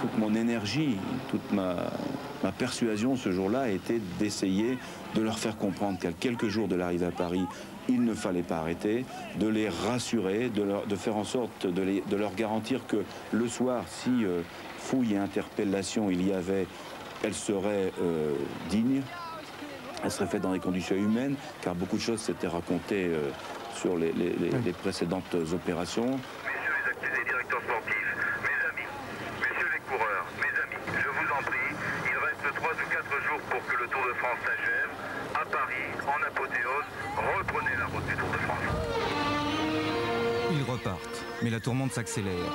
Toute mon énergie, toute ma persuasion ce jour-là était d'essayer de leur faire comprendre qu'à quelques jours de l'arrivée à Paris, il ne fallait pas arrêter, de les rassurer, de faire en sorte de leur garantir que le soir, si fouille et interpellation il y avait, elle serait digne, elle serait faite dans des conditions humaines, car beaucoup de choses s'étaient racontées sur les précédentes opérations. Messieurs les accusés, directeurs sportifs, mes amis, messieurs les coureurs, mes amis, je vous en prie, il reste 3 ou 4 jours pour que le Tour de France s'achève. À Paris, en apothéose, reprenez la route du Tour de France. Ils repartent, mais la tourmente s'accélère.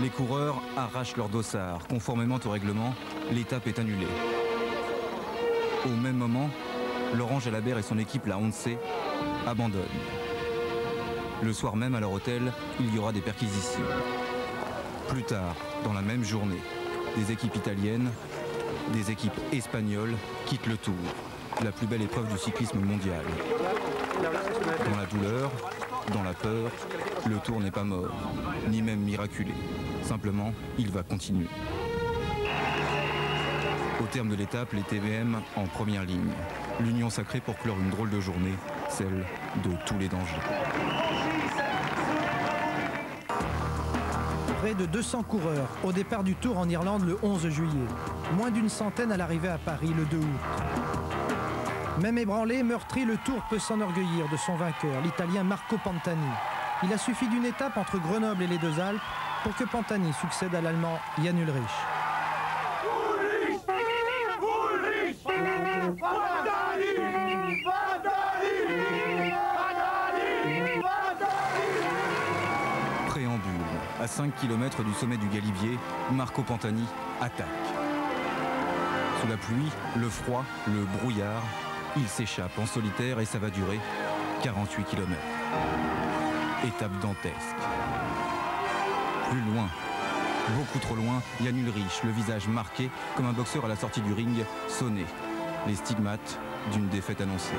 Les coureurs arrachent leur dossard. Conformément au règlement, l'étape est annulée. Au même moment, Laurent Jalabert et son équipe, la Once, abandonnent. Le soir même, à leur hôtel, il y aura des perquisitions. Plus tard, dans la même journée, des équipes italiennes, des équipes espagnoles quittent le Tour, la plus belle épreuve du cyclisme mondial. Dans la douleur, dans la peur, le Tour n'est pas mort, ni même miraculé. Simplement, il va continuer. Au terme de l'étape, les TVM en première ligne. L'union sacrée pour clore une drôle de journée, celle de tous les dangers. Près de 200 coureurs au départ du Tour en Irlande le 11 juillet. Moins d'une centaine à l'arrivée à Paris le 2 août. Même ébranlé, meurtri, le Tour peut s'enorgueillir de son vainqueur, l'Italien Marco Pantani. Il a suffi d'une étape entre Grenoble et les Deux Alpes pour que Pantani succède à l'Allemand Jan Ullrich. Préambule. À 5 km du sommet du Galibier, Marco Pantani attaque. Sous la pluie, le froid, le brouillard, il s'échappe en solitaire et ça va durer 48 km. Étape dantesque. Plus loin, beaucoup trop loin, Jan Ullrich, le visage marqué comme un boxeur à la sortie du ring, sonné. Les stigmates d'une défaite annoncée.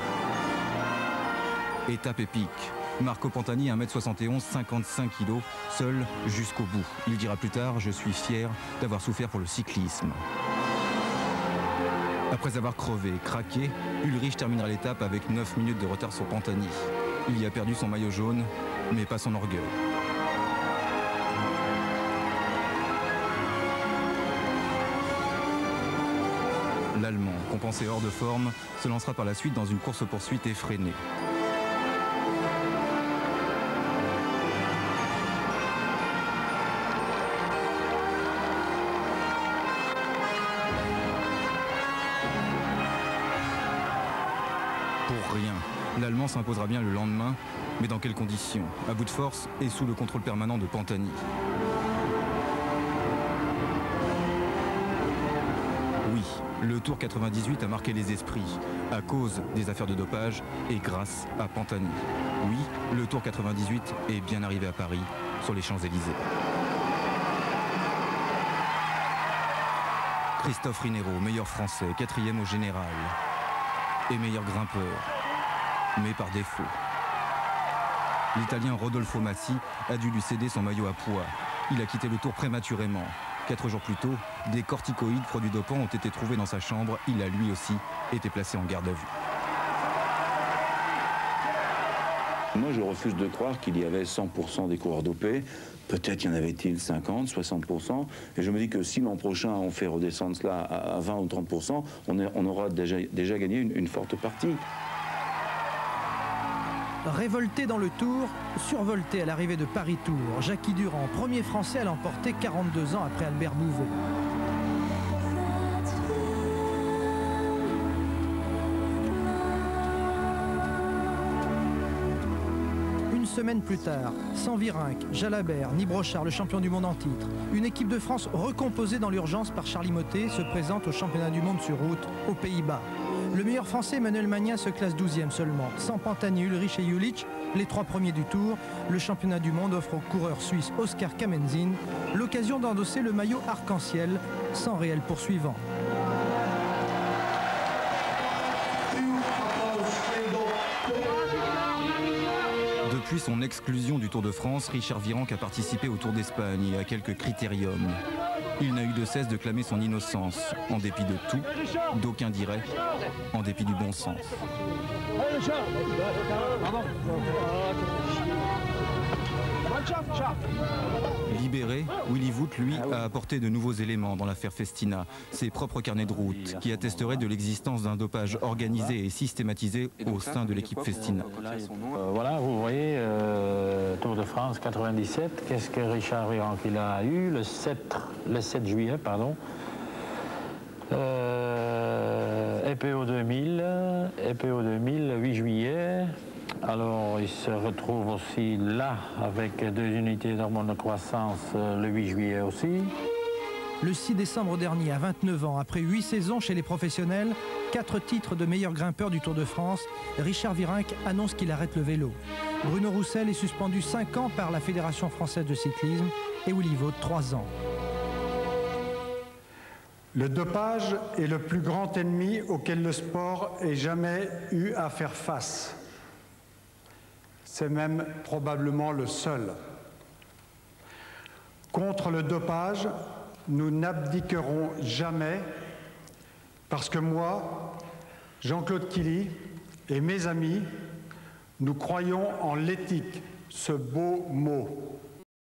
Étape épique. Marco Pantani, 1m71, 55 kg, seul jusqu'au bout. Il dira plus tard « Je suis fier d'avoir souffert pour le cyclisme ». Après avoir crevé, craqué, Ullrich terminera l'étape avec 9 minutes de retard sur Pantani. Il y a perdu son maillot jaune, mais pas son orgueil. L'Allemand, compensé hors de forme, se lancera par la suite dans une course-poursuite effrénée. Pour rien, l'Allemand s'imposera bien le lendemain, mais dans quelles conditions? À bout de force et sous le contrôle permanent de Pantani. Oui, le Tour 98 a marqué les esprits, à cause des affaires de dopage et grâce à Pantani. Oui, le Tour 98 est bien arrivé à Paris, sur les Champs-Élysées. Christophe Rinero, meilleur français, 4e au général, et meilleur grimpeur, mais par défaut. L'Italien Rodolfo Massi a dû lui céder son maillot à poids. Il a quitté le Tour prématurément. 4 jours plus tôt, des corticoïdes produits dopants ont été trouvés dans sa chambre. Il a lui aussi été placé en garde à vue. Moi, je refuse de croire qu'il y avait 100% des coureurs dopés. Peut-être y en avait-il 50, 60%. Et je me dis que si l'an prochain, on fait redescendre cela à 20 ou 30%, on aura déjà gagné une forte partie. Révolté dans le Tour, survolté à l'arrivée de Paris-Tours, Jackie Durand, premier Français à l'emporter 42 ans après Albert Bouvet. Une semaine plus tard, sans Virenque, Jalabert, ni Brochard, le champion du monde en titre, une équipe de France recomposée dans l'urgence par Charly Mottet se présente au championnat du monde sur route aux Pays-Bas. Le meilleur français, Emmanuel Magnin, se classe 12e seulement. Sans Pantani, Ullrich et Jülich, les 3 premiers du Tour, le championnat du monde offre au coureur suisse Oscar Kamenzin l'occasion d'endosser le maillot arc-en-ciel sans réel poursuivant. Depuis son exclusion du Tour de France, Richard Virenque a participé au Tour d'Espagne et à quelques critériums. Il n'a eu de cesse de clamer son innocence, en dépit de tout, d'aucun dirait, en dépit du bon sens. Libéré, Willy Voet, lui, a apporté de nouveaux éléments dans l'affaire Festina, ses propres carnets de route, qui attesteraient de l'existence d'un dopage organisé et systématisé au sein de l'équipe Festina. Voilà, vous voyez, Tour de France 97, qu'est-ce que Richard Virenque il a eu le 7 juillet, pardon. EPO 2000, 8 juillet. Alors, il se retrouve aussi là, avec 2 unités d'hormones de croissance, le 8 juillet aussi. Le 6 décembre dernier, à 29 ans, après 8 saisons chez les professionnels, 4 titres de meilleur grimpeur du Tour de France, Richard Virenque annonce qu'il arrête le vélo. Bruno Roussel est suspendu 5 ans par la Fédération française de cyclisme et Willy Voet 3 ans. Le dopage est le plus grand ennemi auquel le sport ait jamais eu à faire face. C'est même probablement le seul. Contre le dopage, nous n'abdiquerons jamais, parce que moi, Jean-Claude Killy et mes amis, nous croyons en l'éthique, ce beau mot.